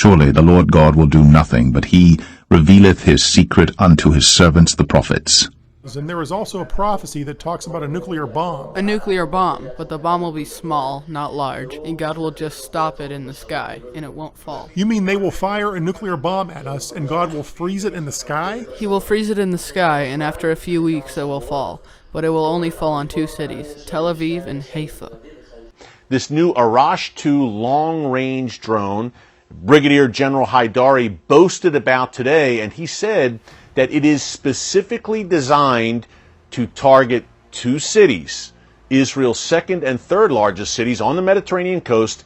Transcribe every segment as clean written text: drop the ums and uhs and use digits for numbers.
Surely the Lord God will do nothing, but he revealeth his secret unto his servants the prophets. And there is also a prophecy that talks about a nuclear bomb. A nuclear bomb, but the bomb will be small, not large, and God will just stop it in the sky, and it won't fall. You mean they will fire a nuclear bomb at us and God will freeze it in the sky? He will freeze it in the sky, and after a few weeks it will fall, but it will only fall on 2 cities, Tel Aviv and Haifa. This new Arash 2 long-range drone, Brigadier General Haidari boasted about today, and he said that it is specifically designed to target 2 cities, Israel's second and third largest cities on the Mediterranean coast,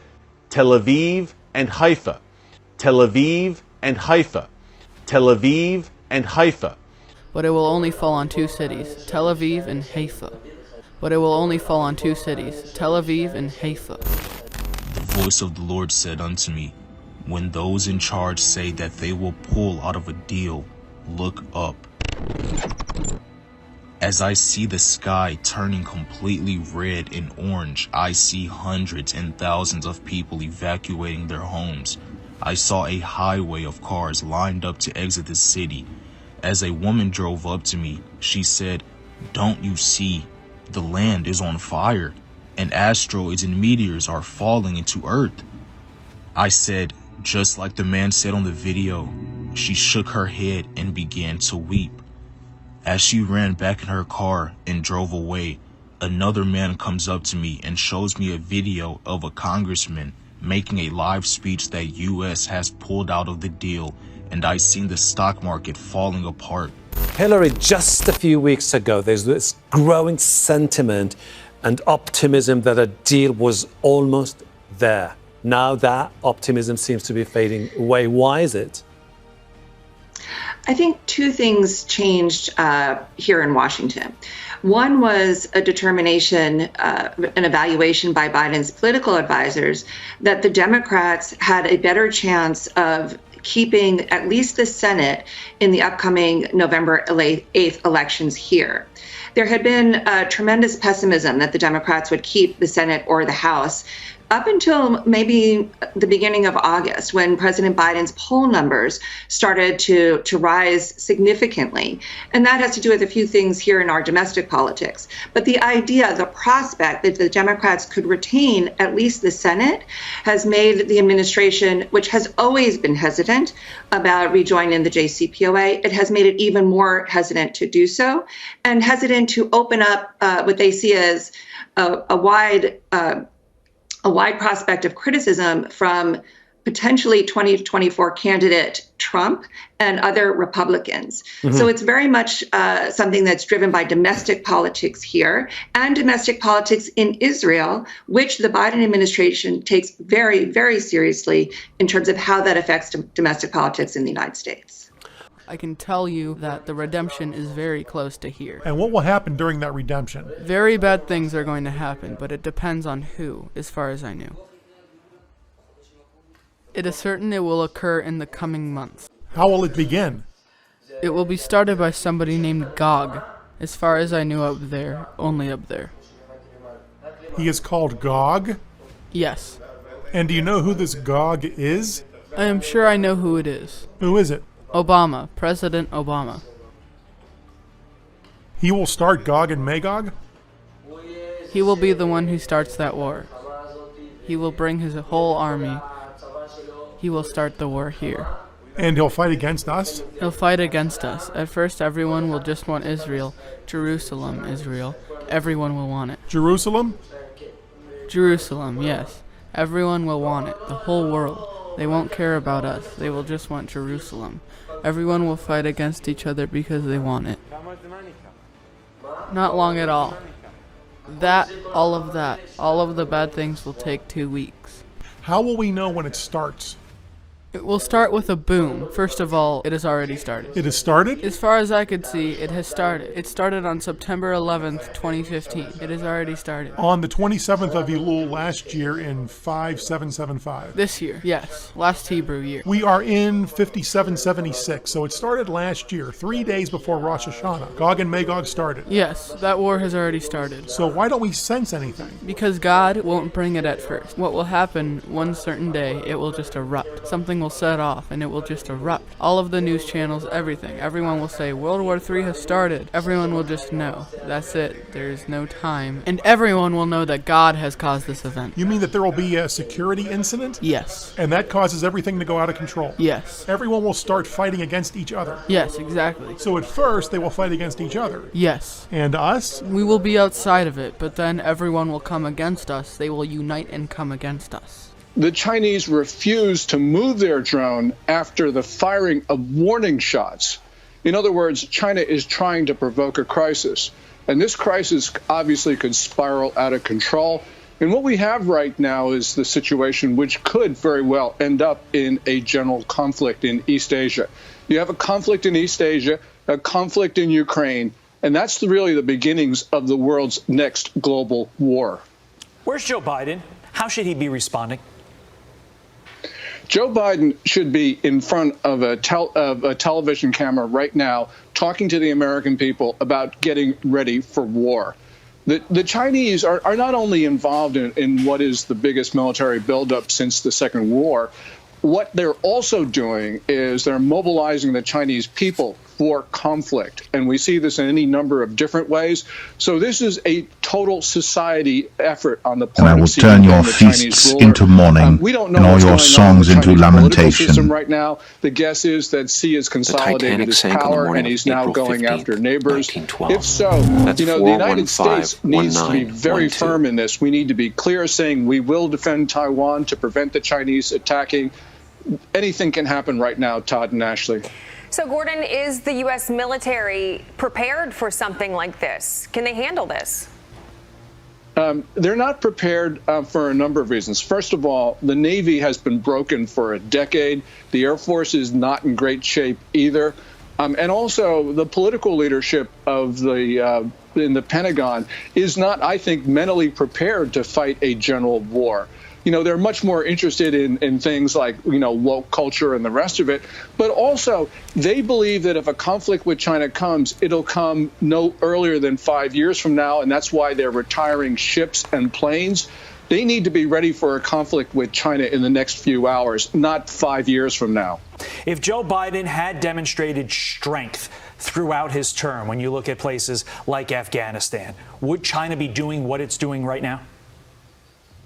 Tel Aviv and Haifa. Tel Aviv and Haifa. Tel Aviv and Haifa. But it will only fall on 2 cities, Tel Aviv and Haifa. But it will only fall on 2 cities, Tel Aviv and Haifa. The voice of the Lord said unto me, when those in charge say that they will pull out of a deal, look up. As I see the sky turning completely red and orange, I see hundreds and thousands of people evacuating their homes. I saw a highway of cars lined up to exit the city. As a woman drove up to me, she said, "Don't you see? The land is on fire, and asteroids and meteors are falling into Earth." I said, just like the man said on the video. She shook her head and began to weep. As she ran back in her car and drove away, another man comes up to me and shows me a video of a congressman making a live speech that U.S. has pulled out of the deal, and I seen the stock market falling apart. Hillary, just a few weeks ago, there's this growing sentiment and optimism that a deal was almost there. Now that optimism seems to be fading away. Why is it? I think 2 things changed here in Washington. One was a determination, an evaluation by Biden's political advisors that the Democrats had a better chance of keeping at least the Senate in the upcoming November 8th elections here. There had been tremendous pessimism that the Democrats would keep the Senate or the House up until maybe the beginning of August, when President Biden's poll numbers started to rise significantly. And that has to do with a few things here in our domestic politics. But the idea, the prospect that the Democrats could retain at least the Senate has made the administration, which has always been hesitant about rejoining the JCPOA, it has made it even more hesitant to do so, and hesitant to open up what they see as a wide prospect of criticism from potentially 2024 candidate Trump and other Republicans. Mm-hmm. So it's very much something that's driven by domestic politics here and domestic politics in Israel, which the Biden administration takes very, very seriously in terms of how that affects domestic politics in the United States. I can tell you that the redemption is very close to here. And what will happen during that redemption? Very bad things are going to happen, but it depends on who, as far as I knew. It is certain it will occur in the coming months. How will it begin? It will be started by somebody named Gog. As far as I knew up there, only up there. He is called Gog? Yes. And do you know who this Gog is? I am sure I know who it is. Who is it? Obama, President Obama. He will start Gog and Magog? He will be the one who starts that war. He will bring his whole army. He will start the war here. And he'll fight against us? He'll fight against us. At first, everyone will just want Israel. Jerusalem, Israel. Everyone will want it. Jerusalem? Jerusalem, yes. Everyone will want it. The whole world. They won't care about us. They will just want Jerusalem. Everyone will fight against each other because they want it. Not long at all. All of the bad things will take 2 weeks. How will we know when it starts? It will start with a boom. First of all, it has already started. It has started? As far as I could see, it has started. It started on September 11th, 2015. It has already started. On the 27th of Elul last year in 5775. This year, yes. Last Hebrew year. We are in 5776, so it started last year, 3 days before Rosh Hashanah. Gog and Magog started. Yes, that war has already started. So why don't we sense anything? Because God won't bring it at first. What will happen one certain day, it will just erupt. Something will set off, and it will just erupt. All of the news channels, everything. Everyone will say, World War III has started. Everyone will just know. That's it. There is no time. And everyone will know that God has caused this event. You mean that there will be a security incident? Yes. And that causes everything to go out of control? Yes. Everyone will start fighting against each other? Yes, exactly. So at first, they will fight against each other? Yes. And us? We will be outside of it, but then everyone will come against us. They will unite and come against us. The Chinese refused to move their drone after the firing of warning shots. In other words, China is trying to provoke a crisis. And this crisis obviously could spiral out of control. And what we have right now is the situation which could very well end up in a general conflict in East Asia. You have a conflict in East Asia, a conflict in Ukraine, and that's really the beginnings of the world's next global war. Where's Joe Biden? How should he be responding? Joe Biden should be in front of a television camera right now talking to the American people about getting ready for war. The Chinese are not only involved in what is the biggest military buildup since the Second War, what they're also doing is they're mobilizing the Chinese people for conflict. And we see this in any number of different ways. So this is a total society effort on the part And I will of turn your the Chinese feasts ruler. into mourning, We don't know and all what's your going on songs in the into Chinese political lamentation. system right now. The guess is that Xi has consolidated his power and he's now going after neighbors. If so, the United States needs to be very firm in this. We need to be clear, saying we will defend Taiwan to prevent the Chinese attacking. Anything can happen right now, Todd and Ashley. So, Gordon, is the U.S. military prepared for something like this? Can they handle this? They're not prepared for a number of reasons. First of all, the Navy has been broken for a decade. The Air Force is not in great shape either. And also, the political leadership of in the Pentagon is not, I think, mentally prepared to fight a general war. They're much more interested in things like, woke culture and the rest of it. But also, they believe that if a conflict with China comes, it'll come no earlier than 5 years from now. And that's why they're retiring ships and planes. They need to be ready for a conflict with China in the next few hours, not 5 years from now. If Joe Biden had demonstrated strength throughout his term, when you look at places like Afghanistan, would China be doing what it's doing right now?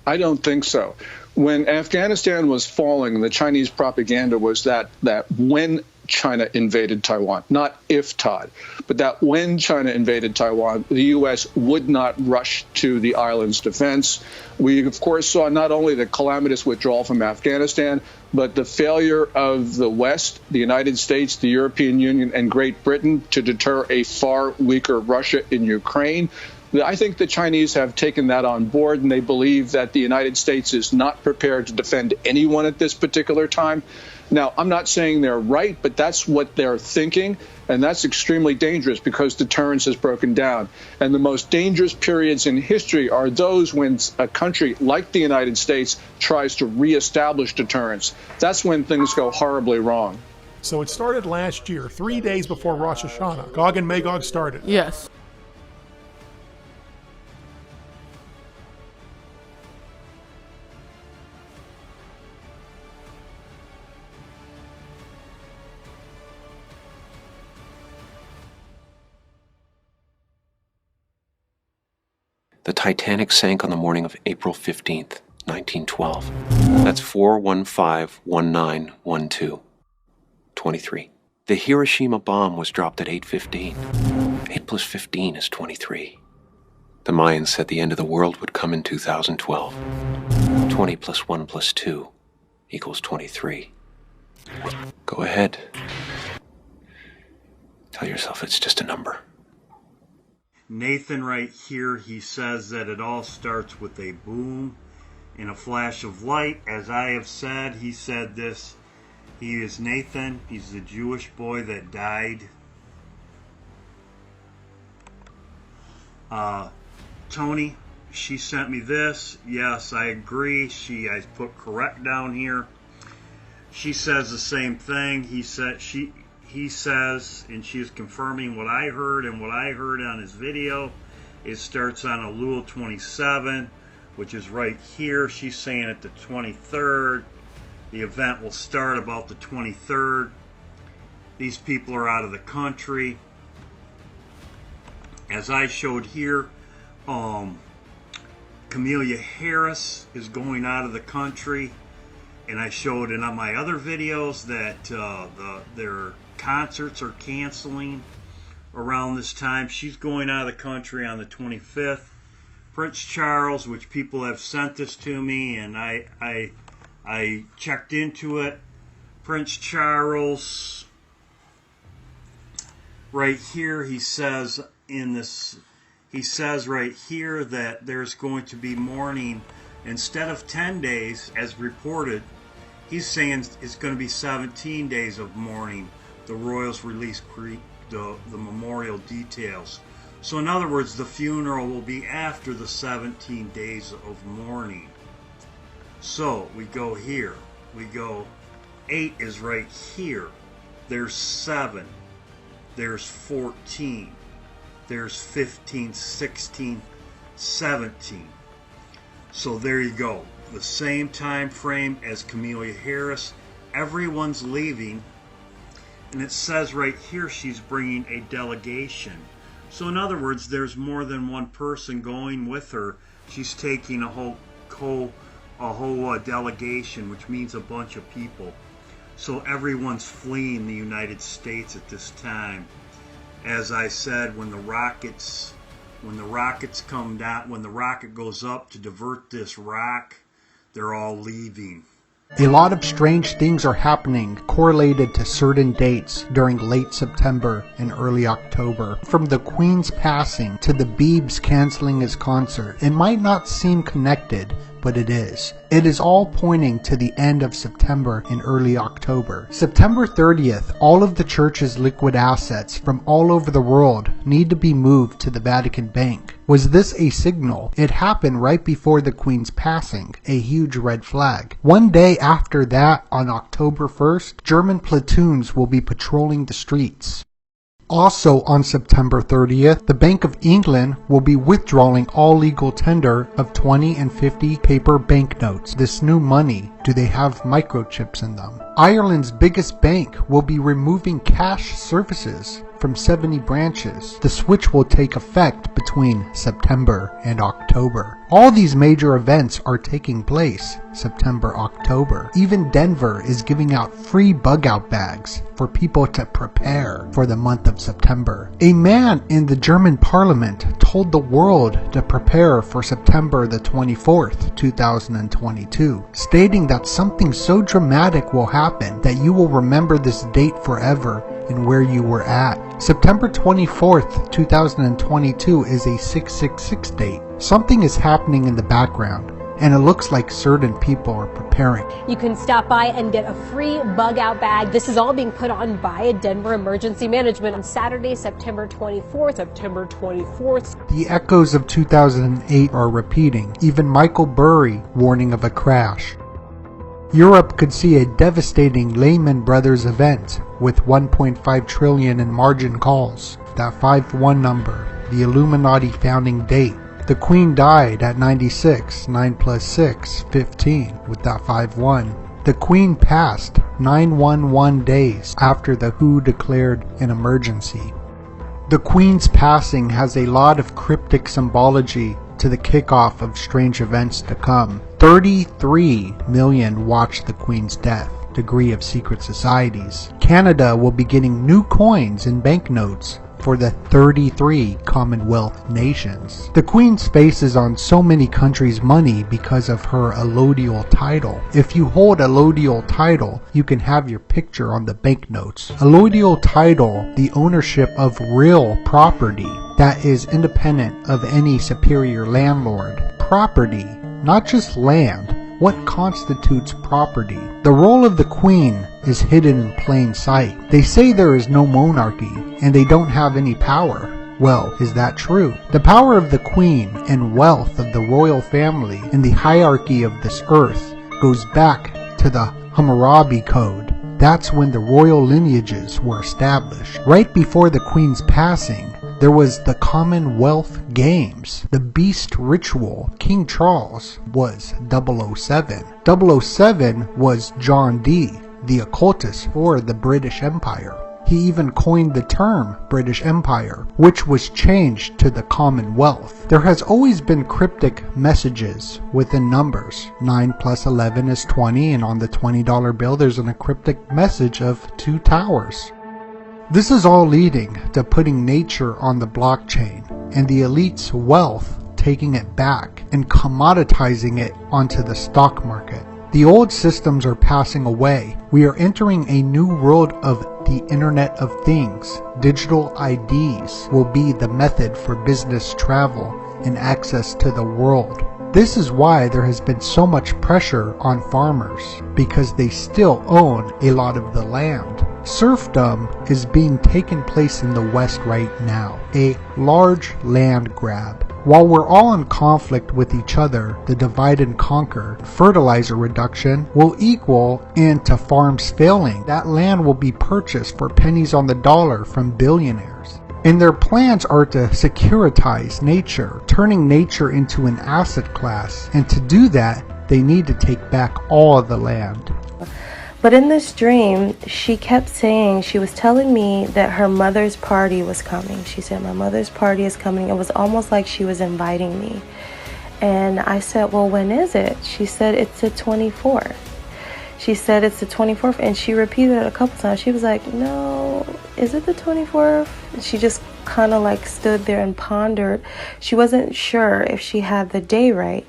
I don't think so. When Afghanistan was falling, the Chinese propaganda was that when China invaded Taiwan, not if, Todd, but that when China invaded Taiwan, the U.S. would not rush to the island's defense. We, of course, saw not only the calamitous withdrawal from Afghanistan, but the failure of the West, the United States, the European Union, and Great Britain to deter a far weaker Russia in Ukraine. I think the Chinese have taken that on board, and they believe that the United States is not prepared to defend anyone at this particular time. Now, I'm not saying they're right, but that's what they're thinking, and that's extremely dangerous because deterrence has broken down. And the most dangerous periods in history are those when a country like the United States tries to reestablish deterrence. That's when things go horribly wrong. So it started last year, 3 days before Rosh Hashanah. Gog and Magog started. Yes. The Titanic sank on the morning of April 15th, 1912. That's 4151912. 23. The Hiroshima bomb was dropped at 8:15. 8 plus 15 is 23. The Mayans said the end of the world would come in 2012. 20 plus 1 plus 2 equals 23. Go ahead. Tell yourself it's just a number. Nathan right here, he says that it all starts with a boom and a flash of light. As I have said, he said this. He is Nathan. He's the Jewish boy that died. Tony, she sent me this. Yes, I agree. I put correct down here. She says the same thing. He says, and she is confirming what I heard, and what I heard on his video. It starts on Elul 27, which is right here. She's saying it the 23rd. The event will start about the 23rd. These people are out of the country. As I showed here, Kamala Harris is going out of the country, and I showed in my other videos that their concerts are canceling around this time. She's going out of the country on the 25th. Prince Charles, which people have sent this to me, and I checked into it. Prince Charles, right here, he says right here that there's going to be mourning instead of 10 days as reported. He's saying it's going to be 17 days of mourning. The royals release the memorial details. So in other words, the funeral will be after the 17 days of mourning. So we go here. We go 8 is right here. There's 7. There's 14. There's 15, 16, 17. So there you go. The same time frame as Kamala Harris. Everyone's leaving. And it says right here she's bringing a delegation. So in other words, there's more than one person going with her. She's taking a whole delegation, which means a bunch of people. So everyone's fleeing the United States at this time. As I said, when the rockets come down, when the rocket goes up to divert this rock, they're all leaving. A lot of strange things are happening correlated to certain dates during late September and early October. From the Queen's passing to the Biebs canceling his concert. It might not seem connected, but it is. It is all pointing to the end of September and early October. September 30th, all of the church's liquid assets from all over the world need to be moved to the Vatican Bank. Was this a signal? It happened right before the Queen's passing, a huge red flag. One day after that, on October 1st, German platoons will be patrolling the streets. Also on September 30th, the Bank of England will be withdrawing all legal tender of 20 and 50 paper banknotes. This new money, do they have microchips in them? Ireland's biggest bank will be removing cash services from 70 branches. The switch will take effect between September and October. All these major events are taking place September, October. Even Denver is giving out free bug-out bags for people to prepare for the month of September. A man in the German parliament told the world to prepare for September the 24th, 2022, stating that something so dramatic will happen that you will remember this date forever and where you were at. September 24th, 2022 is a 666 date. Something is happening in the background, and it looks like certain people are preparing. You can stop by and get a free bug-out bag. This is all being put on by Denver Emergency Management on Saturday, September 24th. September 24th. The echoes of 2008 are repeating, even Michael Burry warning of a crash. Europe could see a devastating Lehman Brothers event with 1.5 trillion in margin calls. That 5-1 number, the Illuminati founding date. The Queen died at 96, 9 plus 6, 15, with that 5-1. The Queen passed 911 days after the WHO declared an emergency. The Queen's passing has a lot of cryptic symbology to the kickoff of strange events to come. 33 million watched the Queen's death. Degree of secret societies. Canada will be getting new coins and banknotes for the 33 Commonwealth nations. The Queen's face is on so many countries' money because of her allodial title. If you hold allodial title, you can have your picture on the banknotes. Allodial title, the ownership of real property that is independent of any superior landlord. Property, not just land. What constitutes property? The role of the Queen is hidden in plain sight. They say there is no monarchy and they don't have any power. Well, is that true? The power of the Queen and wealth of the royal family in the hierarchy of this earth goes back to the Hammurabi Code. That's when the royal lineages were established. Right before the Queen's passing, there was the Commonwealth Games. The beast ritual, King Charles, was 007. 007 was John Dee, the occultist for the British Empire. He even coined the term British Empire, which was changed to the Commonwealth. There has always been cryptic messages within numbers. 9 plus 11 is 20, and on the $20 bill there's an cryptic message of 2 towers. This is all leading to putting nature on the blockchain, and the elite's wealth taking it back and commoditizing it onto the stock market. The old systems are passing away. We are entering a new world of the Internet of Things. Digital IDs will be the method for business travel and access to the world. This is why there has been so much pressure on farmers, because they still own a lot of the land. Serfdom is being taken place in the West right now, a large land grab. While we're all in conflict with each other, the divide and conquer, fertilizer reduction will equal into farms failing. That land will be purchased for pennies on the dollar from billionaires. And their plans are to securitize nature, turning nature into an asset class. And to do that, they need to take back all of the land. But in this dream, she kept saying, she was telling me that her mother's party was coming. She said, my mother's party is coming. It was almost like she was inviting me. And I said, well, when is it? She said, it's the 24th. She said, it's the 24th. And she repeated it a couple times. She was like, no, is it the 24th? And she just kind of like stood there and pondered. She wasn't sure if she had the day right.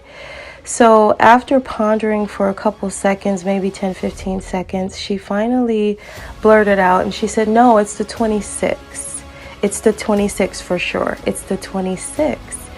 So after pondering for a couple seconds, maybe 10-15 seconds, she finally blurted out and she said, no, it's the 26th. It's the 26th for sure. It's the 26th.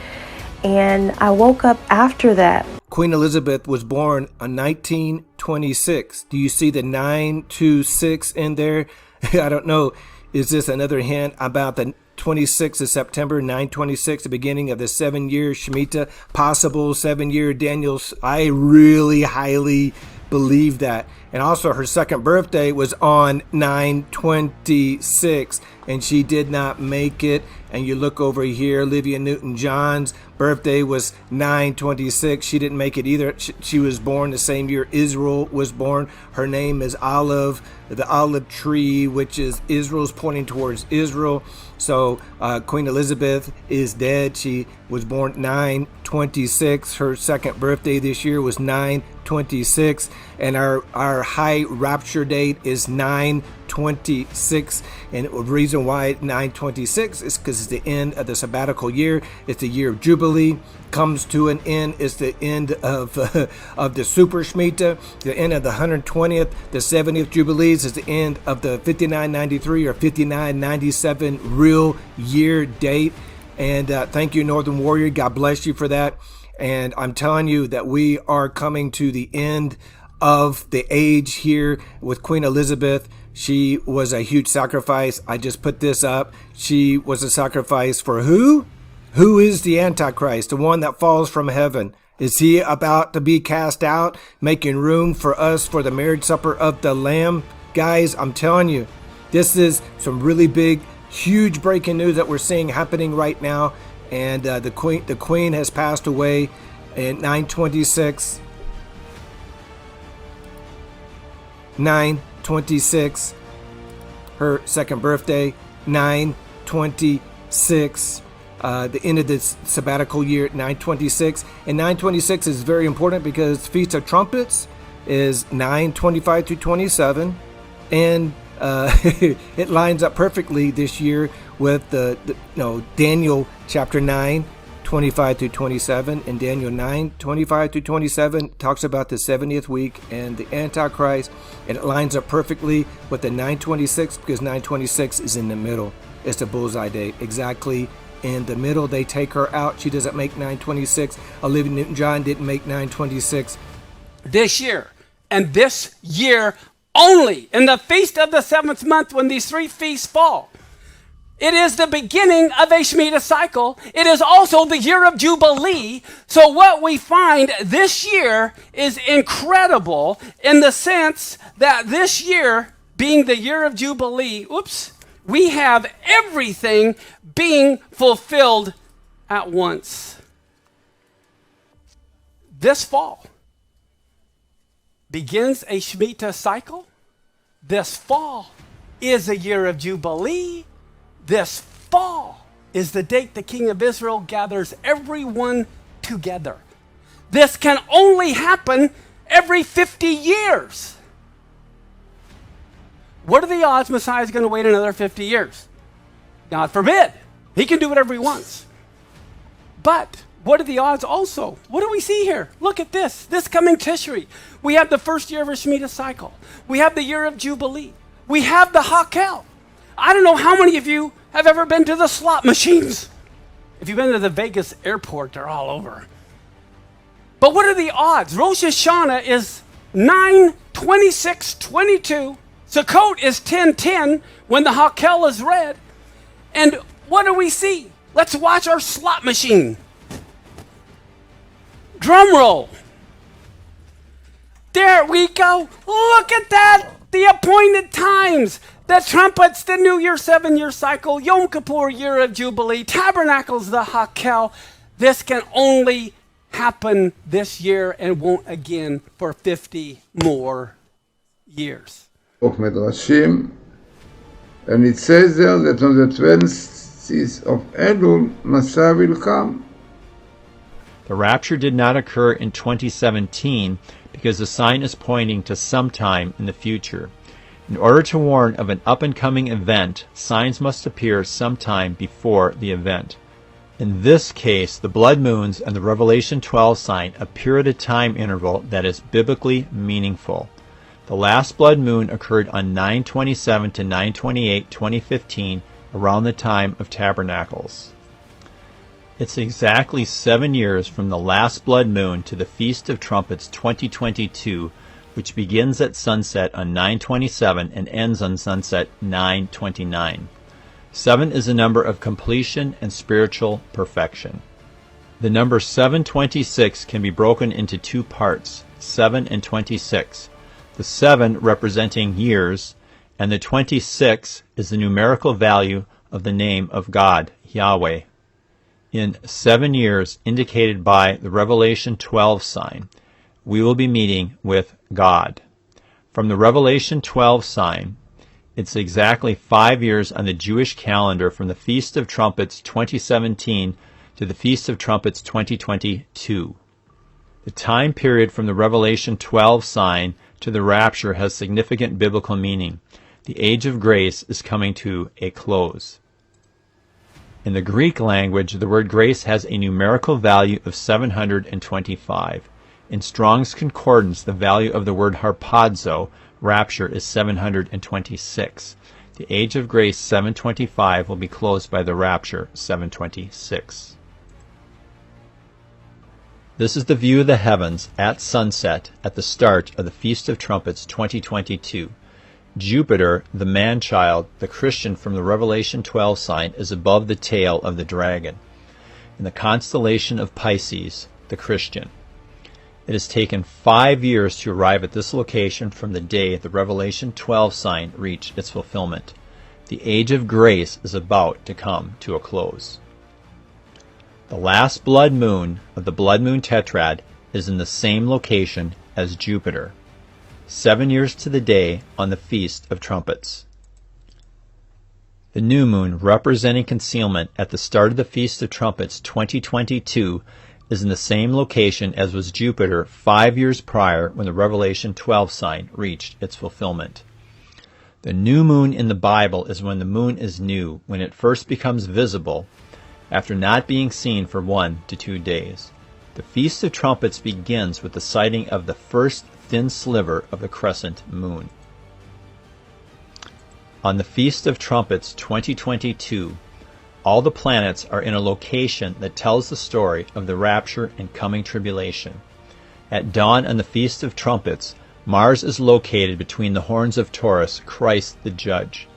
And I woke up after that. Queen Elizabeth was born in 1926. Do you see the 926 in there? I don't know. Is this another hint about the 26th of September, 926, the beginning of the 7-year Shemitah, possible 7-year Daniel's? I really highly believe that. And also her second birthday was on 926, and she did not make it. And you look over here, Olivia Newton-John's birthday was 926. She didn't make it either. She was born the same year Israel was born. Her name is Olive, the olive tree, which is Israel's pointing towards Israel. So Queen Elizabeth is dead. She was born 926. Her second birthday this year was 926. And our high rapture date is 926. And the reason why 926 is because it's the end of the sabbatical year. It's the year of Jubilee. Comes to an end. It's the end of the Super Shemitah, the end of the 120th, the 70th Jubilees is the end of the 5993 or 5997 real year date. And thank you, Northern Warrior. God bless you for that. And I'm telling you that we are coming to the end of the age here with Queen Elizabeth. She was a huge sacrifice. I just put this up. She was a sacrifice for who? Who is the Antichrist, the one that falls from heaven? Is he about to be cast out, making room for us for the marriage supper of the Lamb? Guys, I'm telling you, this is some really big, huge breaking news that we're seeing happening right now. And the queen has passed away in 926. 926. Her second birthday, 926. The end of this sabbatical year, 926. And 926 is very important because Feast of Trumpets is 925 through 27. And it lines up perfectly this year with Daniel chapter 9, 25 through 27. And Daniel 9, 25 through 27 talks about the 70th week and the Antichrist. And it lines up perfectly with the 926 because 926 is in the middle. It's the bullseye day. Exactly. In the middle, they take her out. She doesn't make 926. Olivia Newton-John didn't make 926. This year, and this year only, in the feast of the 7th month, when these 3 feasts fall, it is the beginning of a Shemitah cycle. It is also the year of Jubilee. So what we find this year is incredible in the sense that this year, being the year of Jubilee, We have everything being fulfilled at once. This fall begins a Shemitah cycle. This fall is a year of Jubilee. This fall is the date the King of Israel gathers everyone together. This can only happen every 50 years. What are the odds Messiah is going to wait another 50 years? God forbid. He can do whatever he wants. But what are the odds also? What do we see here? Look at this. This coming Tishri. We have the first year of a Shemitah cycle. We have the year of Jubilee. We have the Hakel. I don't know how many of you have ever been to the slot machines. If you've been to the Vegas airport, they're all over. But what are the odds? Rosh Hashanah is 9/26/22. Sukkot is 10/10 when the Hakel is read. And what do we see? Let's watch our slot machine. Drum roll. There we go. Look at that. The appointed times. The trumpets, the New Year 7-year cycle, Yom Kippur, year of Jubilee, Tabernacles, the Hakel. This can only happen this year and won't again for 50 more years. Medrashim, and it says there that on the 20th of Elul, Messiah will come. The rapture did not occur in 2017 because the sign is pointing to sometime in the future. In order to warn of an up-and-coming event, signs must appear sometime before the event. In this case, the blood moons and the Revelation 12 sign appear at a time interval that is biblically meaningful. The last blood moon occurred on 9/27 to 9/28/2015, around the time of Tabernacles. It's exactly 7 years from the last blood moon to the Feast of Trumpets 2022, which begins at sunset on 9/27 and ends on sunset 9/29. 7 is a number of completion and spiritual perfection. The number 726 can be broken into two parts, 7 and 26. The 7 representing years, and the 26 is the numerical value of the name of God, Yahweh. In 7 years, indicated by the Revelation 12 sign, we will be meeting with God. From the Revelation 12 sign, it's exactly 5 years on the Jewish calendar from the Feast of Trumpets 2017 to the Feast of Trumpets 2022. The time period from the Revelation 12 sign to the rapture has significant biblical meaning. The age of grace is coming to a close. In the Greek language, the word grace has a numerical value of 725. In Strong's Concordance, the value of the word harpazo, rapture, is 726. The age of grace, 725, will be closed by the rapture, 726. This is the view of the heavens at sunset at the start of the Feast of Trumpets 2022. Jupiter, the man-child, the Christian from the Revelation 12 sign, is above the tail of the dragon. In the constellation of Pisces, the Christian. It has taken 5 years to arrive at this location from the day the Revelation 12 sign reached its fulfillment. The age of grace is about to come to a close. The last blood moon of the blood moon tetrad is in the same location as Jupiter. 7 years to the day on the Feast of Trumpets. The new moon, representing concealment at the start of the Feast of Trumpets 2022, is in the same location as was Jupiter 5 years prior when the Revelation 12 sign reached its fulfillment. The new moon in the Bible is when the moon is new, when it first becomes visible, after not being seen for 1 to 2 days. The Feast of Trumpets begins with the sighting of the first thin sliver of the crescent moon. On the Feast of Trumpets 2022, all the planets are in a location that tells the story of the rapture and coming tribulation. At dawn on the Feast of Trumpets, Mars is located between the horns of Taurus, Christ the Judge.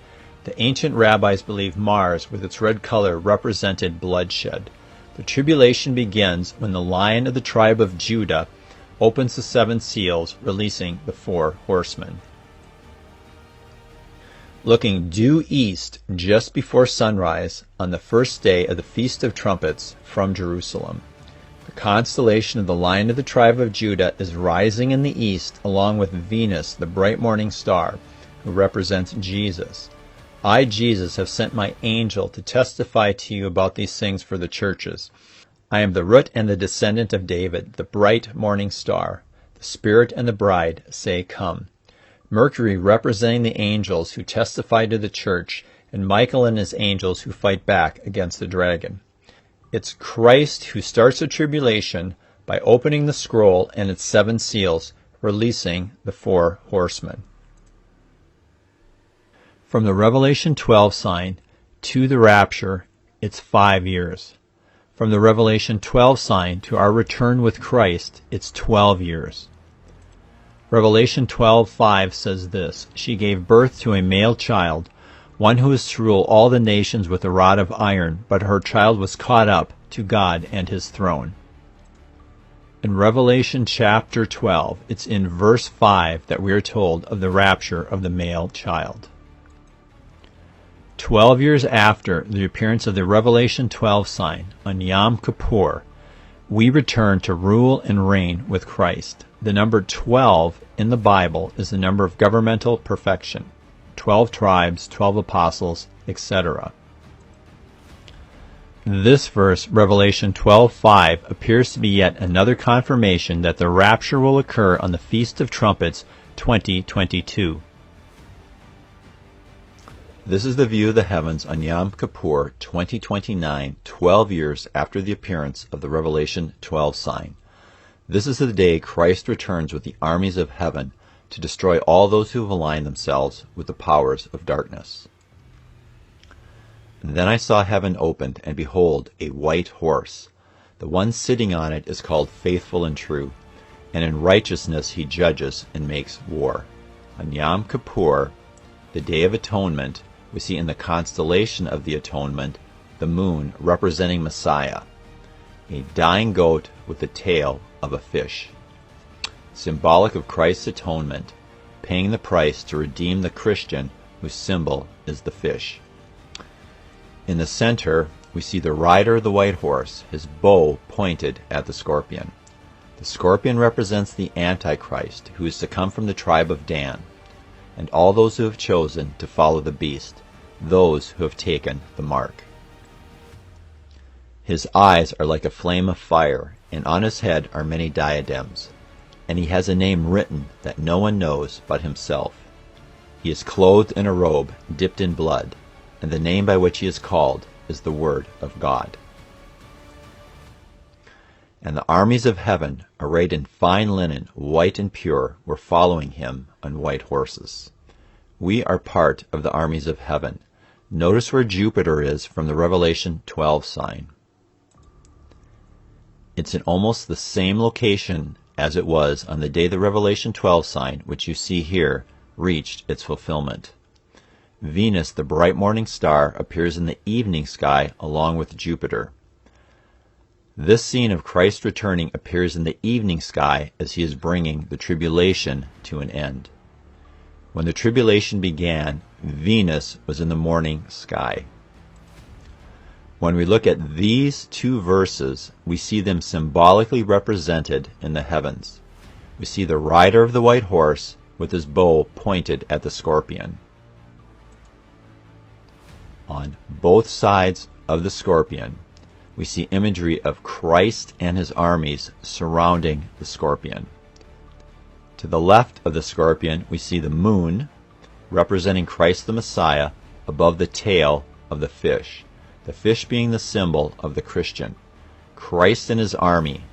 The ancient rabbis believe Mars, with its red color, represented bloodshed. The tribulation begins when the Lion of the tribe of Judah opens the 7 seals, releasing the 4 horsemen. Looking due east just before sunrise on the first day of the Feast of Trumpets from Jerusalem. The constellation of the Lion of the tribe of Judah is rising in the east along with Venus, the bright morning star, who represents Jesus. I, Jesus, have sent my angel to testify to you about these things for the churches. I am the root and the descendant of David, the bright morning star. The Spirit and the bride say, Come. Mercury representing the angels who testify to the church, and Michael and his angels who fight back against the dragon. It's Christ who starts the tribulation by opening the scroll and its 7 seals, releasing the 4 horsemen. From the Revelation 12 sign to the rapture, it's 5 years. From the Revelation 12 sign to our return with Christ, it's 12 years. Revelation 12:5 says this, She gave birth to a male child, one who is to rule all the nations with a rod of iron, but her child was caught up to God and his throne. In Revelation chapter 12, it's in verse 5 that we are told of the rapture of the male child. 12 years after the appearance of the Revelation 12 sign on Yom Kippur, we return to rule and reign with Christ. The number 12 in the Bible is the number of governmental perfection. 12 tribes, 12 apostles, etc. This verse, Revelation 12:5, appears to be yet another confirmation that the rapture will occur on the Feast of Trumpets 2022. This is the view of the heavens on Yom Kippur 2029, 12 years after the appearance of the Revelation 12 sign. This is the day Christ returns with the armies of heaven to destroy all those who have aligned themselves with the powers of darkness. And then I saw heaven opened, and behold, a white horse. The one sitting on it is called Faithful and True, and in righteousness he judges and makes war. On Yom Kippur, the Day of Atonement, we see in the constellation of the Atonement the moon representing Messiah, a dying goat with the tail of a fish, symbolic of Christ's atonement, paying the price to redeem the Christian whose symbol is the fish. In the center, we see the rider of the white horse, his bow pointed at the scorpion. The scorpion represents the Antichrist, who is to come from the tribe of Dan, and all those who have chosen to follow the beast, those who have taken the mark. His eyes are like a flame of fire, and on his head are many diadems, and he has a name written that no one knows but himself. He is clothed in a robe dipped in blood, and the name by which he is called is the Word of God. And the armies of heaven, arrayed in fine linen, white and pure, were following him on white horses. We are part of the armies of heaven. Notice where Jupiter is from the Revelation 12 sign. It's in almost the same location as it was on the day the Revelation 12 sign, which you see here, reached its fulfillment. Venus, the bright morning star, appears in the evening sky along with Jupiter. This scene of Christ returning appears in the evening sky as he is bringing the tribulation to an end. When the tribulation began, Venus was in the morning sky. When we look at these 2 verses, we see them symbolically represented in the heavens. We see the rider of the white horse with his bow pointed at the scorpion. On both sides of the scorpion, we see imagery of Christ and his armies surrounding the scorpion. To the left of the scorpion, we see the moon, representing Christ the Messiah, above the tail of the fish being the symbol of the Christian, Christ and his army,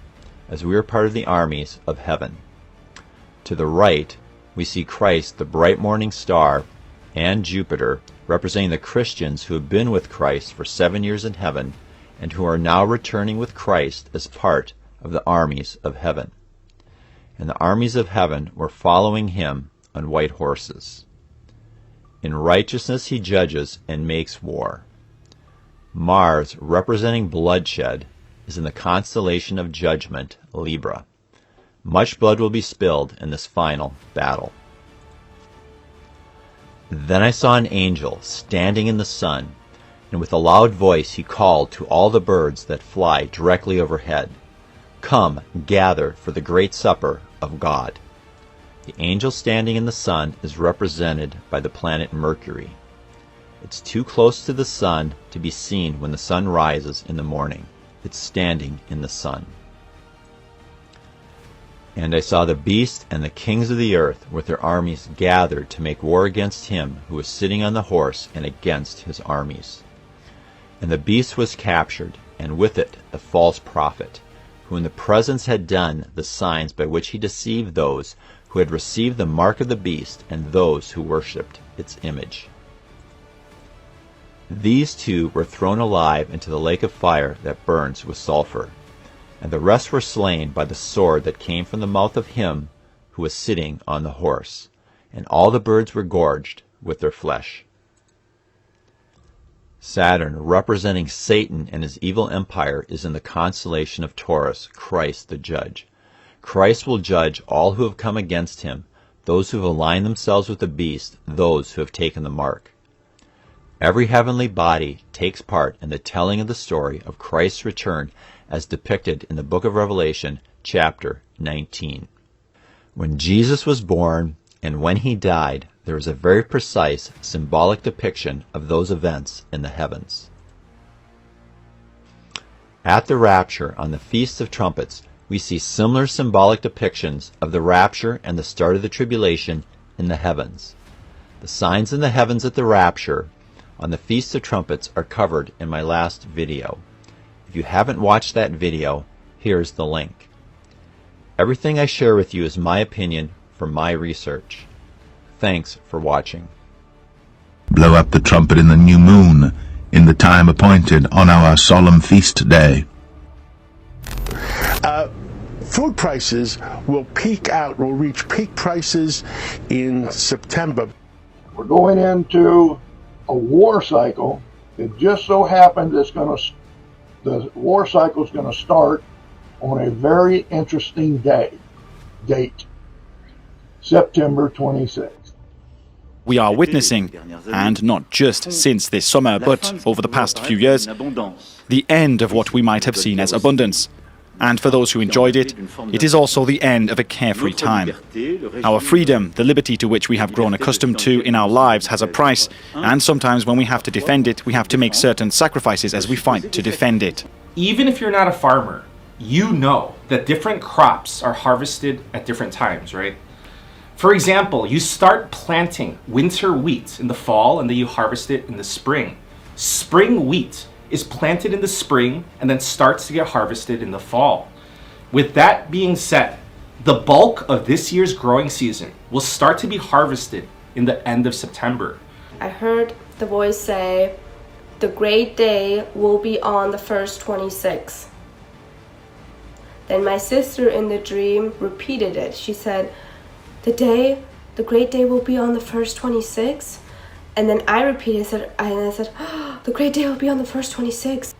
as we are part of the armies of heaven. To the right, we see Christ, the bright morning star, and Jupiter, representing the Christians who have been with Christ for 7 years in heaven, and who are now returning with Christ as part of the armies of heaven. And the armies of heaven were following him on white horses. In righteousness he judges and makes war. Mars, representing bloodshed, is in the constellation of Judgement, Libra. Much blood will be spilled in this final battle. Then I saw an angel standing in the sun, and with a loud voice he called to all the birds that fly directly overhead, "Come, gather for the great supper of God." The angel standing in the sun is represented by the planet Mercury. It's too close to the sun to be seen when the sun rises in the morning. It's standing in the sun. And I saw the beast and the kings of the earth with their armies gathered to make war against him who was sitting on the horse and against his armies. And the beast was captured, and with it the false prophet, who in the presence had done the signs by which he deceived those who had received the mark of the beast and those who worshipped its image. These two were thrown alive into the lake of fire that burns with sulfur, and the rest were slain by the sword that came from the mouth of him who was sitting on the horse, and all the birds were gorged with their flesh. Saturn, representing Satan and his evil empire, is in the constellation of Taurus, Christ the judge. Christ will judge all who have come against him, those who have aligned themselves with the beast, those who have taken the mark. Every heavenly body takes part in the telling of the story of Christ's return as depicted in the book of Revelation, chapter 19. When Jesus was born and when he died, there is a very precise symbolic depiction of those events in the heavens. At the rapture, on the Feast of Trumpets, we see similar symbolic depictions of the rapture and the start of the tribulation in the heavens. The signs in the heavens at the rapture on the Feast of Trumpets are covered in my last video. If you haven't watched that video, here's the link. Everything I share with you is my opinion from my research. Thanks for watching. Blow up the trumpet in the new moon, in the time appointed on our solemn feast day. Food prices will reach peak prices in September. We're going into a war cycle. It just so happened the war cycle is going to start on a very interesting date, September 26th. We are witnessing, and not just since this summer, but over the past few years, the end of what we might have seen as abundance. And for those who enjoyed it, it is also the end of a carefree time. Our freedom, the liberty to which we have grown accustomed to in our lives, has a price, and sometimes when we have to defend it, we have to make certain sacrifices as we fight to defend it. Even if you're not a farmer, you know that different crops are harvested at different times, right? For example, you start planting winter wheat in the fall and then you harvest it in the spring. Spring wheat is planted in the spring and then starts to get harvested in the fall. With that being said, the bulk of this year's growing season will start to be harvested in the end of September. I heard the voice say, the great day will be on the first 26. Then my sister in the dream repeated it. She said, the great day will be on the first 26? And then I repeated, I said, oh, the great day will be on the first 26.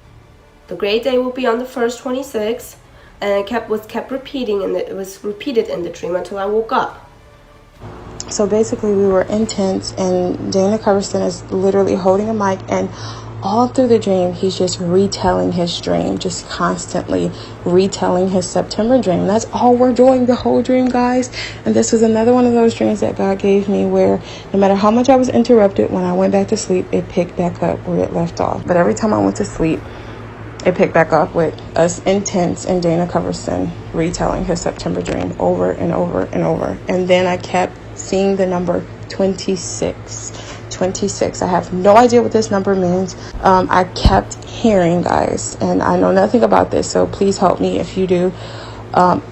The great day will be on the first 26. And it was kept repeating, and it was repeated in the dream until I woke up. So basically we were in tents, and Dana Coverston is literally holding a mic, and all through the dream he's just retelling his dream, just constantly retelling his September dream. That's all we're doing the whole dream, guys. And this was another one of those dreams that God gave me where no matter how much I was interrupted, when I went back to sleep, it picked back up where it left off. But every time I went to sleep, it picked back up with us in tents and Dana Coverston retelling his September dream over and over and over. And then I kept seeing the number 26. 26. I have no idea what this number means. I kept hearing, guys, and I know nothing about this, so please help me if you do.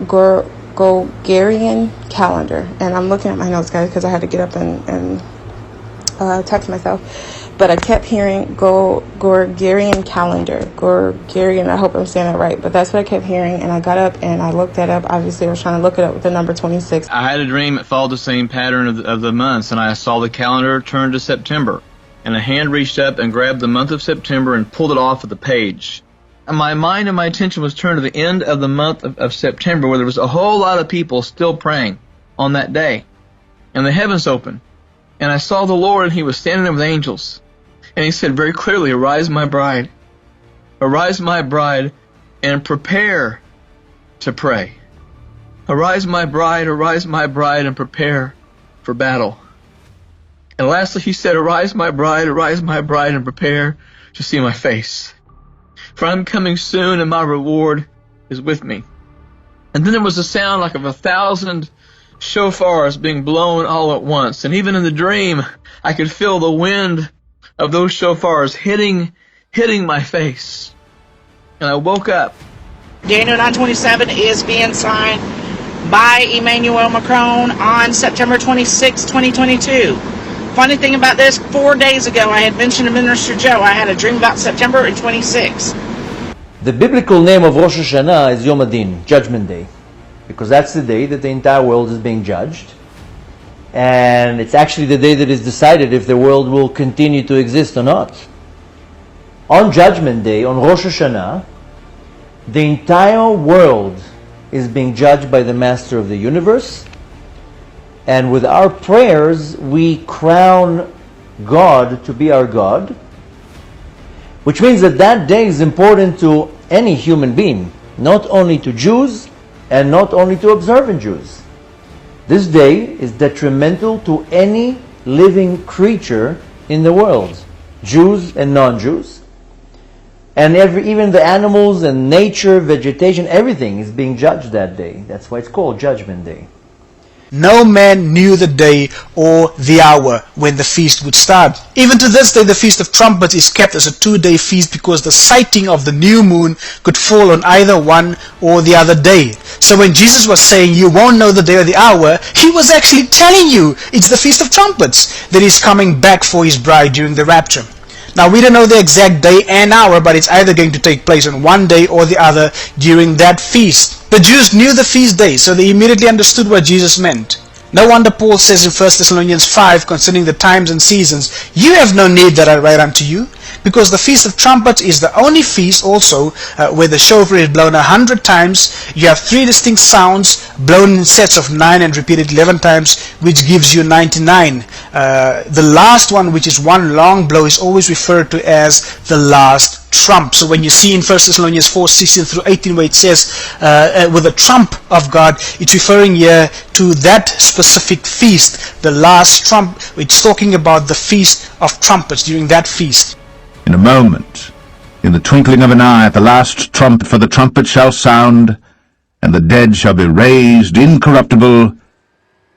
Gregorian calendar, and I'm looking at my notes, guys, because I had to get up and text myself. But I kept hearing Gregorian calendar. Gregorian, I hope I'm saying that right, but that's what I kept hearing, and I got up and I looked that up. Obviously, I was trying to look it up with the number 26. I had a dream that followed the same pattern of the months, and I saw the calendar turn to September, and a hand reached up and grabbed the month of September and pulled it off of the page. And my mind and my attention was turned to the end of the month of September, where there was a whole lot of people still praying on that day, and the heavens opened. And I saw the Lord, and he was standing there with angels. And he said very clearly, "Arise, my bride. Arise, my bride, and prepare to pray. Arise, my bride, and prepare for battle." And lastly, he said, arise, my bride, and prepare to see my face. For I'm coming soon, and my reward is with me. And then there was a sound like of 1,000 shofars being blown all at once. And even in the dream, I could feel the wind of those shofars hitting my face. And I woke up. Daniel 9:27 is being signed by Emmanuel Macron on September 26, 2022. Funny thing about this, 4 days ago I had mentioned to Minister Joe I had a dream about September and 26. The biblical name of Rosh Hashanah is Yom Adin, Judgment Day, because that's the day that the entire world is being judged. And it's actually the day that is decided if the world will continue to exist or not. On Judgment Day, on Rosh Hashanah, the entire world is being judged by the Master of the universe. And with our prayers, we crown God to be our God, which means that that day is important to any human being, not only to Jews and not only to observant Jews. This day is detrimental to any living creature in the world, Jews and non-Jews. And even the animals and nature, vegetation, everything is being judged that day. That's why it's called Judgment Day. No man knew the day or the hour when the feast would start. Even to this day, the Feast of Trumpets is kept as a 2-day feast because the sighting of the new moon could fall on either one or the other day. So when Jesus was saying you won't know the day or the hour, he was actually telling you it's the Feast of Trumpets that he's coming back for his bride during the rapture. Now we don't know the exact day and hour, but it's either going to take place on one day or the other during that feast. The Jews knew the feast day, so they immediately understood what Jesus meant. No wonder Paul says in 1 Thessalonians 5 concerning the times and seasons, "You have no need that I write unto you," because the Feast of Trumpets is the only feast also where the shofar is blown 100 times. You have 3 distinct sounds blown in sets of 9 and repeated 11 times, which gives you 99. The last one, which is one long blow, is always referred to as the last trump. So when you see in 1 Thessalonians 4:16 through 18 where it says with the trump of God, it's referring here to that specific feast, the last trump. It's talking about the Feast of Trumpets during that feast. In a moment, in the twinkling of an eye, the last trumpet, for the trumpet shall sound, and the dead shall be raised incorruptible,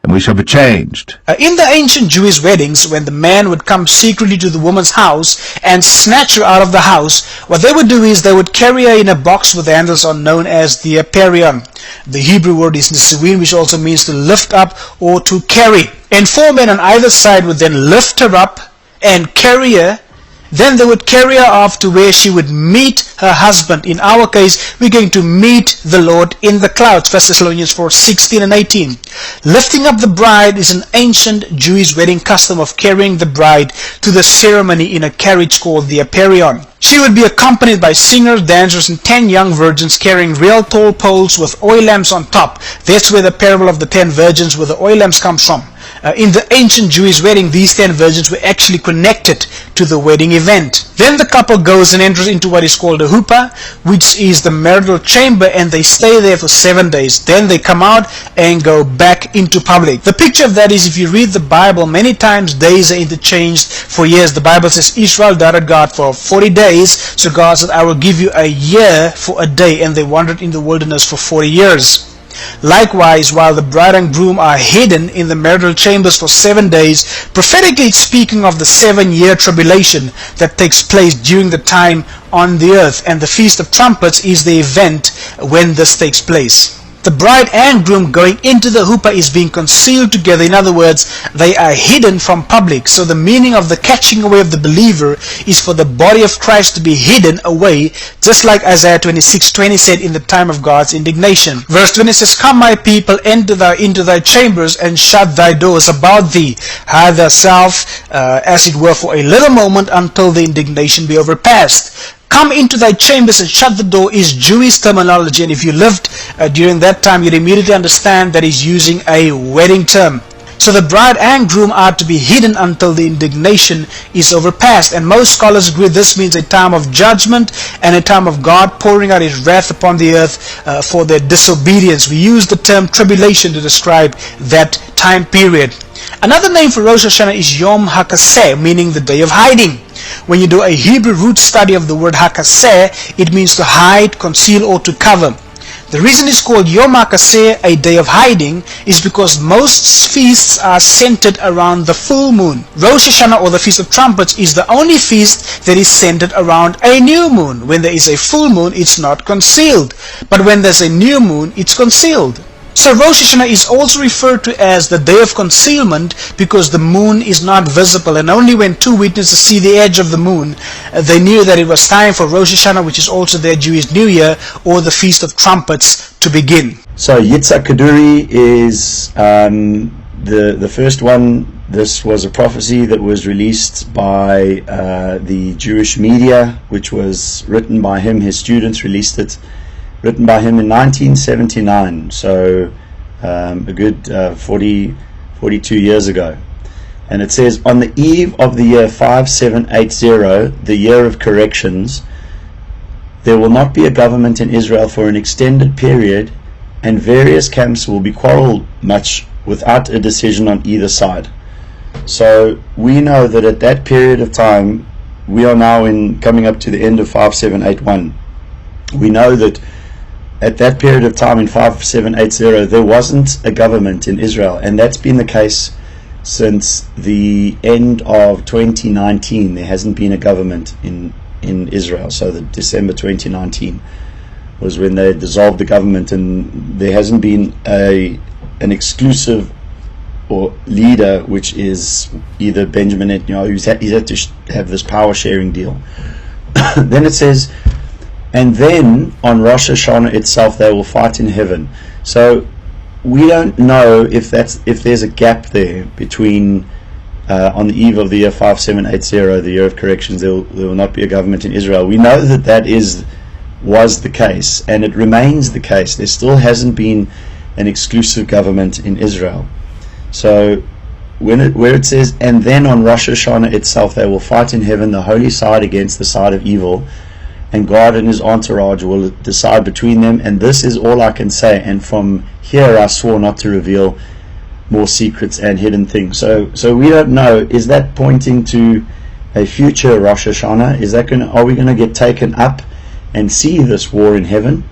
and we shall be changed. In the ancient Jewish weddings, when the man would come secretly to the woman's house and snatch her out of the house, what they would do is they would carry her in a box with handles on, known as the aperion. The Hebrew word is nisewin, which also means to lift up or to carry. And 4 men on either side would then lift her up and carry her. Then they would carry her off to where she would meet her husband. In our case, we're going to meet the Lord in the clouds. 1 Thessalonians 4:16 and 18. Lifting up the bride is an ancient Jewish wedding custom of carrying the bride to the ceremony in a carriage called the aperion. She would be accompanied by singers, dancers, and 10 young virgins carrying real tall poles with oil lamps on top. That's where the parable of the 10 virgins with the oil lamps comes from. In the ancient Jewish wedding, these 10 virgins were actually connected to the wedding event. Then the couple goes and enters into what is called a huppah, which is the marital chamber, and they stay there for 7 days. Then they come out and go back into public. The picture of that is, if you read the Bible, many times days are interchanged for years. The Bible says Israel doubted God for 40 days, so God said, I will give you a year for a day, and they wandered in the wilderness for 40 years. Likewise, while the bride and groom are hidden in the marital chambers for 7 days, prophetically it's speaking of the 7-year tribulation that takes place during the time on the earth, and the Feast of Trumpets is the event when this takes place. The bride and groom going into the huppah is being concealed together. In other words, they are hidden from public. So the meaning of the catching away of the believer is for the body of Christ to be hidden away, just like Isaiah 26:20 said in the time of God's indignation. Verse 20 says, Come, my people, enter thou into thy chambers, and shut thy doors about thee. Hide thyself, as it were, for a little moment, until the indignation be overpast. Come into thy chambers and shut the door is Jewish terminology, and if you lived during that time, you'd immediately understand that he's using a wedding term. So the bride and groom are to be hidden until the indignation is overpassed. And most scholars agree this means a time of judgment and a time of God pouring out his wrath upon the earth for their disobedience. We use the term tribulation to describe that time period. Another name for Rosh Hashanah is Yom HaKaseh, meaning the day of hiding. When you do a Hebrew root study of the word HaKaseh, it means to hide, conceal, or to cover. The reason it's called Yom HaKaseh, a day of hiding, is because most feasts are centered around the full moon. Rosh Hashanah, or the Feast of Trumpets, is the only feast that is centered around a new moon. When there is a full moon, it's not concealed. But when there's a new moon, it's concealed. So Rosh Hashanah is also referred to as the day of concealment because the moon is not visible, and only when two witnesses see the edge of the moon, they knew that it was time for Rosh Hashanah, which is also their Jewish New Year, or the Feast of Trumpets, to begin. So Yitzhak Kaduri is the first one. This was a prophecy that was released by the Jewish media, which was written by him. His students released it. Written by him in 1979, so a good 42 years ago. And it says, on the eve of the year 5780, the year of corrections, there will not be a government in Israel for an extended period, and various camps will be quarreled much without a decision on either side. So we know that at that period of time, we are now coming up to the end of 5781. We know that at that period of time in 5780, there wasn't a government in Israel, and that's been the case since the end of 2019. There hasn't been a government in Israel. So the December 2019 was when they dissolved the government, and there hasn't been an exclusive or leader, which is either Benjamin Netanyahu, he's had to have this power sharing deal. Then it says, and then on Rosh Hashanah itself they will fight in heaven. So we don't know if there's a gap there between on the eve of the year 5780, the year of corrections, there will not be a government in Israel. We know that was the case, and it remains the case. There still hasn't been an exclusive government in Israel. So where it says, and then on Rosh Hashanah itself they will fight in heaven, the holy side against the side of evil, and God and his entourage will decide between them, and this is all I can say, and from here I swore not to reveal more secrets and hidden things. So we don't know. Is that pointing to a future Rosh Hashanah? Are we going to get taken up and see this war in heaven?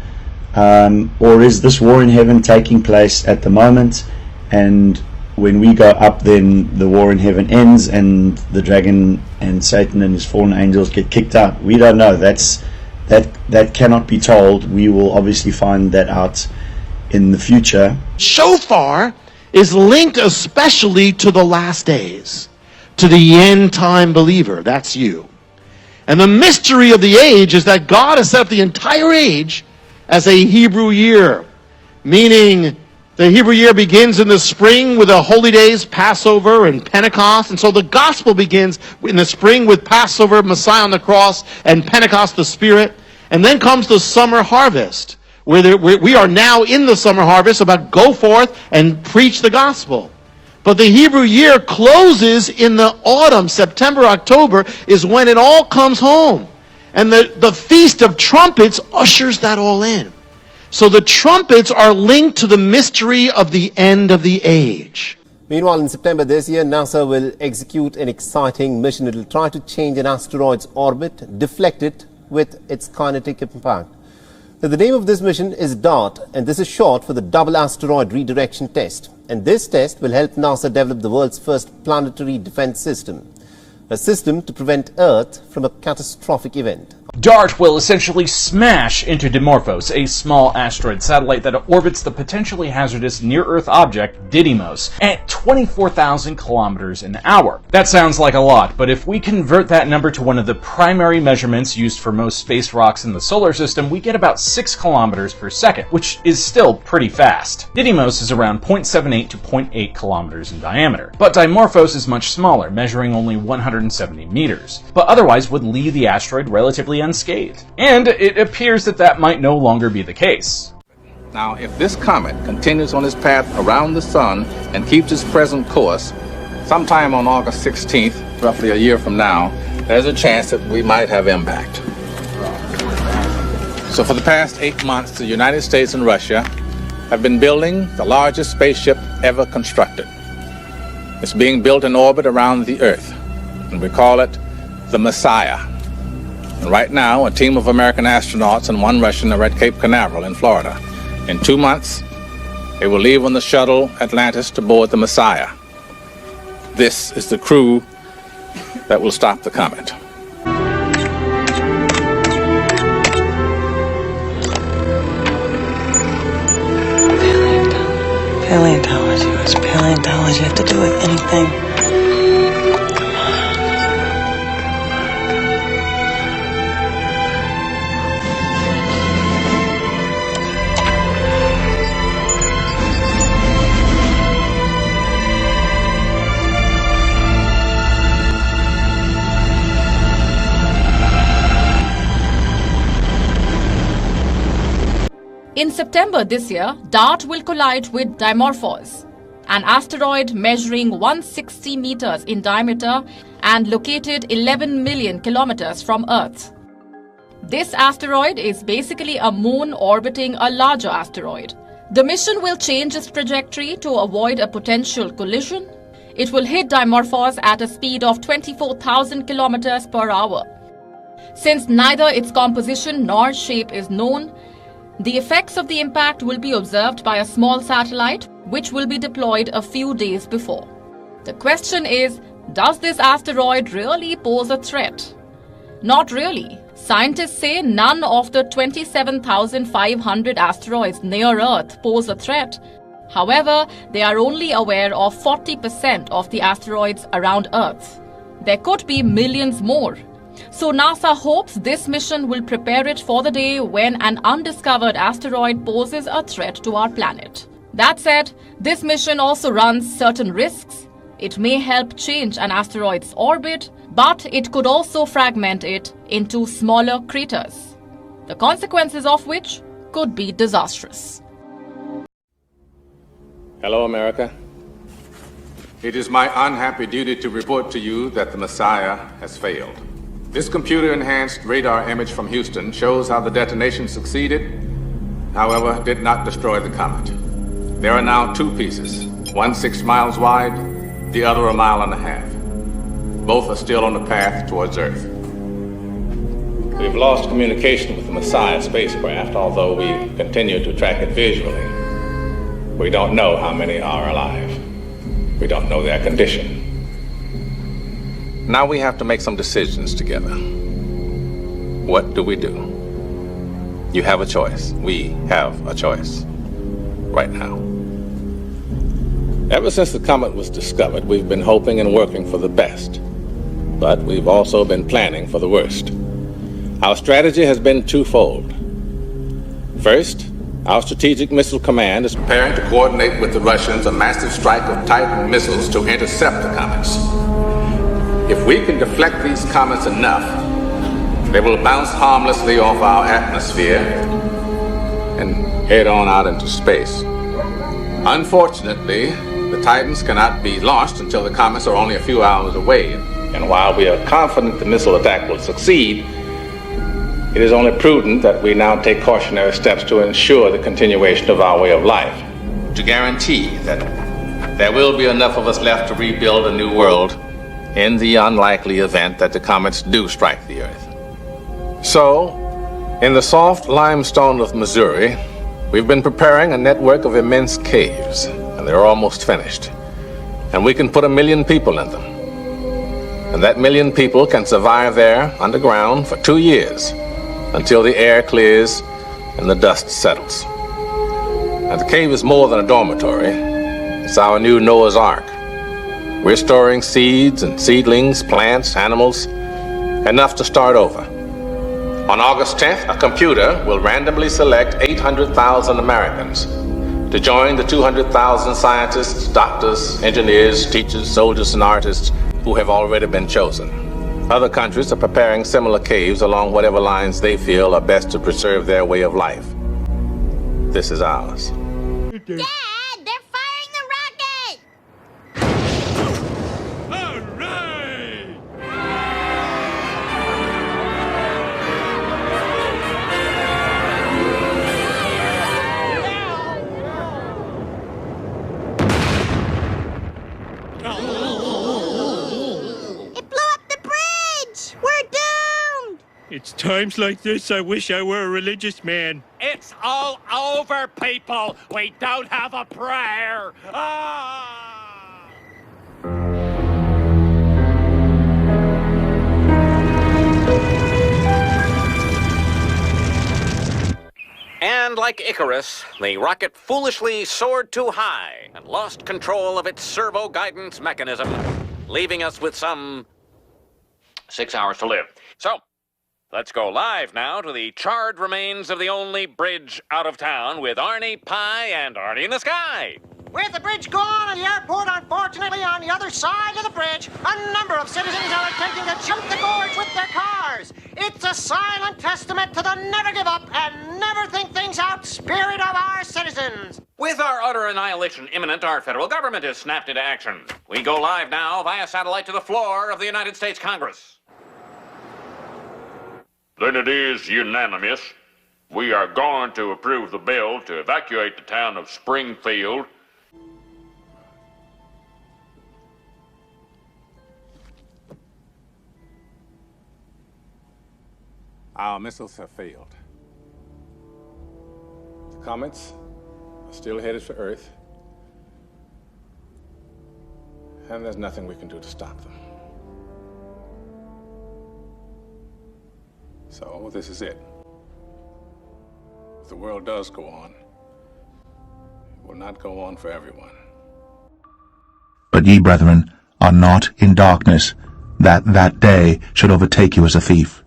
Or is this war in heaven taking place at the moment, and when we go up, then the war in heaven ends and the dragon and Satan and his fallen angels get kicked out? We don't know. That cannot be told. We will obviously find that out in the future. Shofar is linked especially to the last days, to the end time believer. That's you. And the mystery of the age is that God has set up the entire age as a Hebrew year, meaning the Hebrew year begins in the spring with the holy days, Passover and Pentecost. And so the gospel begins in the spring with Passover, Messiah on the cross, and Pentecost, the Spirit. And then comes the summer harvest, where we are now in the summer harvest, about go forth and preach the gospel. But the Hebrew year closes in the autumn. September, October is when it all comes home. And the Feast of Trumpets ushers that all in. So the trumpets are linked to the mystery of the end of the age. Meanwhile, in September this year, NASA will execute an exciting mission. It will try to change an asteroid's orbit, deflect it with its kinetic impact. Now, the name of this mission is DART, and this is short for the Double Asteroid Redirection Test. And this test will help NASA develop the world's first planetary defense system, a system to prevent Earth from a catastrophic event. DART will essentially smash into Dimorphos, a small asteroid satellite that orbits the potentially hazardous near-Earth object Didymos at 24,000 kilometers an hour. That sounds like a lot, but if we convert that number to one of the primary measurements used for most space rocks in the solar system, we get about 6 kilometers per second, which is still pretty fast. Didymos is around 0.78 to 0.8 kilometers in diameter, but Dimorphos is much smaller, measuring only 170 meters, but otherwise would leave the asteroid relatively unscathed. And it appears that might no longer be the case. Now, if this comet continues on its path around the sun and keeps its present course, sometime on August 16th, roughly a year from now, there's a chance that we might have impact. So for the past 8 months, the United States and Russia have been building the largest spaceship ever constructed. It's being built in orbit around the Earth, and we call it the Messiah. And right now, a team of American astronauts and one Russian are at Cape Canaveral in Florida. In 2 months, they will leave on the shuttle Atlantis to board the Messiah. This is the crew that will stop the comet. Paleontology was paleontology. Have to do with anything. In September this year, DART will collide with Dimorphos, an asteroid measuring 160 meters in diameter and located 11 million kilometers from Earth. This asteroid is basically a moon orbiting a larger asteroid. The mission will change its trajectory to avoid a potential collision. It will hit Dimorphos at a speed of 24,000 kilometers per hour. Since neither its composition nor shape is known, the effects of the impact will be observed by a small satellite, which will be deployed a few days before. The question is, does this asteroid really pose a threat? Not really. Scientists say none of the 27,500 asteroids near Earth pose a threat. However, they are only aware of 40% of the asteroids around Earth. There could be millions more. So NASA hopes this mission will prepare it for the day when an undiscovered asteroid poses a threat to our planet. That said, this mission also runs certain risks. It may help change an asteroid's orbit, but it could also fragment it into smaller craters, the consequences of which could be disastrous. Hello, America. It is my unhappy duty to report to you that the Messiah has failed. This computer-enhanced radar image from Houston shows how the detonation succeeded, however, did not destroy the comet. There are now two pieces, one 6 miles wide, the other 1.5 miles. Both are still on the path towards Earth. We've lost communication with the Messiah spacecraft, although we continue to track it visually. We don't know how many are alive. We don't know their condition. Now we have to make some decisions together. What do we do? You have a choice. We have a choice. Right now. Ever since the comet was discovered, we've been hoping and working for the best. But we've also been planning for the worst. Our strategy has been twofold. First, our Strategic Missile Command is preparing to coordinate with the Russians a massive strike of Titan missiles to intercept the comets. If we can deflect these comets enough, they will bounce harmlessly off our atmosphere and head on out into space. Unfortunately, the Titans cannot be launched until the comets are only a few hours away. And while we are confident the missile attack will succeed, it is only prudent that we now take cautionary steps to ensure the continuation of our way of life, to guarantee that there will be enough of us left to rebuild a new world in the unlikely event that the comets do strike the Earth. So, in the soft limestone of Missouri, we've been preparing a network of immense caves, and they're almost finished. And we can put 1 million people in them. And that 1 million people can survive there underground for 2 years until the air clears and the dust settles. And the cave is more than a dormitory. It's our new Noah's Ark. We're storing seeds and seedlings, plants, animals, enough to start over. On August 10th, a computer will randomly select 800,000 Americans to join the 200,000 scientists, doctors, engineers, teachers, soldiers, and artists who have already been chosen. Other countries are preparing similar caves along whatever lines they feel are best to preserve their way of life. this is ours. Dad, they're firing the rocket! All right! It blew up the bridge! We're doomed! It's times like this I wish I were a religious man. It's all over, people! We don't have a prayer! Ah! And like Icarus, the rocket foolishly soared too high and lost control of its servo guidance mechanism, leaving us with some 6 hours to live. So, let's go live now to the charred remains of the only bridge out of town with Arnie Pie and Arnie in the Sky. With the bridge gone and the airport unfortunately on the other side of the bridge, a number of citizens are attempting to jump the gorge with their cars. It's a silent testament to the never give up and never think things out spirit of our citizens. With our utter annihilation imminent, our federal government is snapped into action. We go live now via satellite to the floor of the United States Congress. Then it is unanimous. We are going to approve the bill to evacuate the town of Springfield. Our missiles have failed. The comets are still headed for Earth, and there's nothing we can do to stop them. So this is it. If the world does go on, it will not go on for everyone. But ye, brethren, are not in darkness, that day should overtake you as a thief.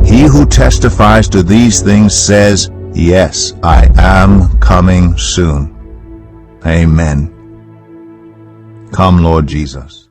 He who testifies to these things says, Yes, I am coming soon. Amen. Come, Lord Jesus.